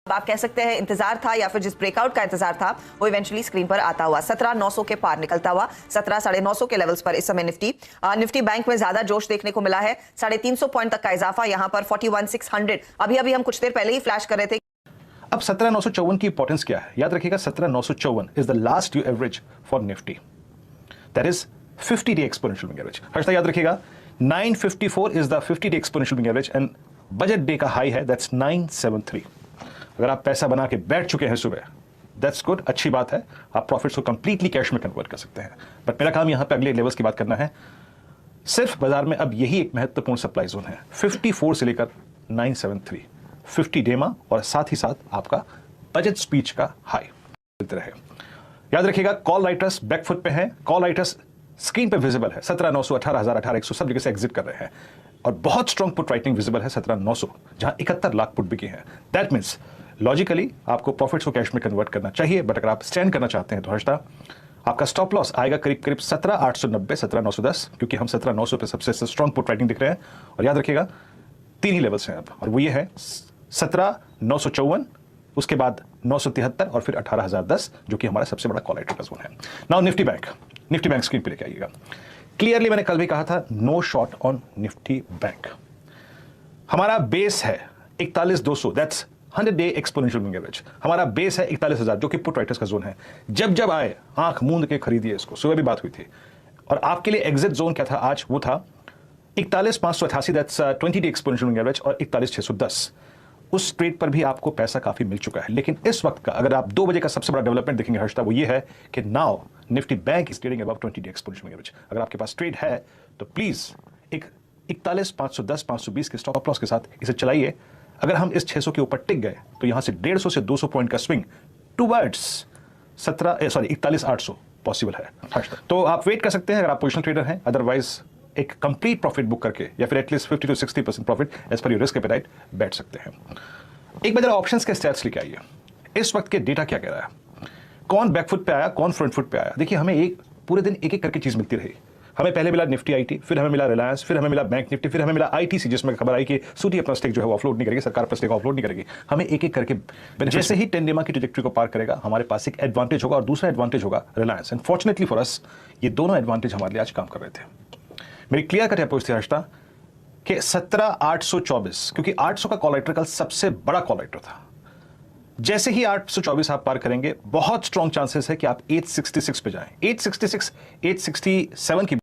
आप कह सकते हैं इंतजार था या फिर जिस ब्रेकआउट का इंतजार था वो इवेंचुअली स्क्रीन पर आता हुआ 17,900 के पार निकलता हुआ 17,950 के लेवल्स पर इस समय निफ्टी बैंक में ज्यादा जोश देखने को मिला है। 350 पॉइंट तक का इजाफा यहां पर 41,600 अभी हम कुछ देर पहले ही फ्लैश कर रहे थे। अब 17,954 की इंपॉर्टेंस क्या है, याद रखिएगा 17,954 is the last due average for Nifty, that is 50 day exponential moving average. Harshada याद रखिएगा 954 is the 50 day exponential moving average and budget day का हाई है दैट्स 973। अगर आप पैसा बना के बैठ चुके हैं सुबह, दैट्स गुड, अच्छी बात है, आप प्रॉफिट्स को कंप्लीटली कैश में कन्वर्ट कर सकते हैं। बट मेरा काम यहां पे अगले लेवल्स की बात करना है। सिर्फ बाजार में अब यही एक महत्वपूर्ण सप्लाई जोन है, 54 से लेकर 973, 50 डेमा और साथ ही साथ आपका बजट स्पीच का हाई मिलते रहे। याद रखिएगा कॉल राइटर्स बैकफुट पे हैं, कॉल राइटर्स स्क्रीन पे विजिबल है 17,900, 18,000, 18,100 सब जगह से एग्जिट कर रहे हैं और बहुत स्ट्रॉन्ग पुट राइटिंग विजिबल है 17,900 जहां 71 लाख पुट बिकी हैं। दैट मीन्स लॉजिकली आपको प्रॉफिट्स को कैश में कन्वर्ट करना चाहिए। बट अगर आप स्टैंड करना चाहते हैं तो हर्षदा आपका स्टॉप लॉस आएगा करीब 17,890, 17,910, क्योंकि हम 17,900 पे सबसे स्ट्रॉन्ग पुट राइटिंग दिख रहे हैं। और याद रखिएगा 3 ही लेवल्स हैं अब, और वो ये है 17,954, उसके बाद 973 और फिर 18,010 जो कि हमारा सबसे बड़ा कॉल राइटर का जोन है। नाउ निफ्टी बैंक स्क्रीन पे लेके आइएगा। क्लियरली मैंने कल भी कहा था no short on Nifty bank. हमारा बेस है 41,200, that's 100 day exponential moving average. हमारा बेस है 41,000 जो कि पुट राइटर्स का जोन है। जब आए आंख मूंद के खरीदिए इसको, सुबह भी बात हुई थी। और आपके लिए एग्जिट जोन क्या था आज, वो था 41,588, that's 20 day exponential moving average, और 41,610। उस ट्रेड पर भी आपको पैसा काफी मिल चुका है। लेकिन इस वक्त का अगर आप 2 बजे का सबसे बड़ा डेवलपमेंट देखेंगे हर्षदा, वो ये है कि now Nifty bank is trading above 20 day exponential moving average. अगर आपके पास ट्रेड है तो प्लीज एक 41,510, 520 के स्टॉप लॉस के साथ इसे चलाइए। अगर हम इस 600 के ऊपर टिक गए तो यहां से 150 से 200 पॉइंट का स्विंग टुवर्ड्स 41,800 पॉसिबल है। तो आप वेट कर सकते हैं अगर आप पोजिशनल ट्रेडर हैं, अदरवाइज एक कंप्लीट प्रॉफिट बुक करके या फिर at least 50 to 60% profit as per your risk appetite बैठ सकते हैं। एक बार जरा ऑप्शंस के स्टैट्स लेके आइए। इस वक्त के डेटा क्या कह रहा है, कौन बैकफुट पे आया, कौन फ्रंट फुट पे आया। देखिए हमें एक पूरे दिन एक करके चीज मिलती रही। हमें पहले मिला निफ्टी आईटी, फिर हमें मिला रिलायंस, फिर हमें मिला बैंक निफ्टी, फिर हमें मिला आईटीसी जिसमें खबर आई कि सूटी अपना स्टेक जो है वो ऑफलोड नहीं करेगी, सरकार अपना स्टेक ऑफलोड नहीं करेगी। हमें एक करके जैसे ही 10 डेमा की ट्रैजेक्टरी को पार करेगा हमारे पास एक एडवांटेज होगा, और दूसरा एडवांटेज होगा Reliance. And fortunately for us ये दोनों एडवांटेज हमारे लिए आज काम कर रहे थे। मेरी क्लियर कट अप्रोच थी हर्षदा कि 17,824, क्योंकि 800 का कॉल राइटर कल सबसे बड़ा कॉल राइटर था। जैसे ही 824 आप पार करेंगे बहुत स्ट्रॉन्ग चांसेस है कि आप 866 पे जाएं। 866, 867 की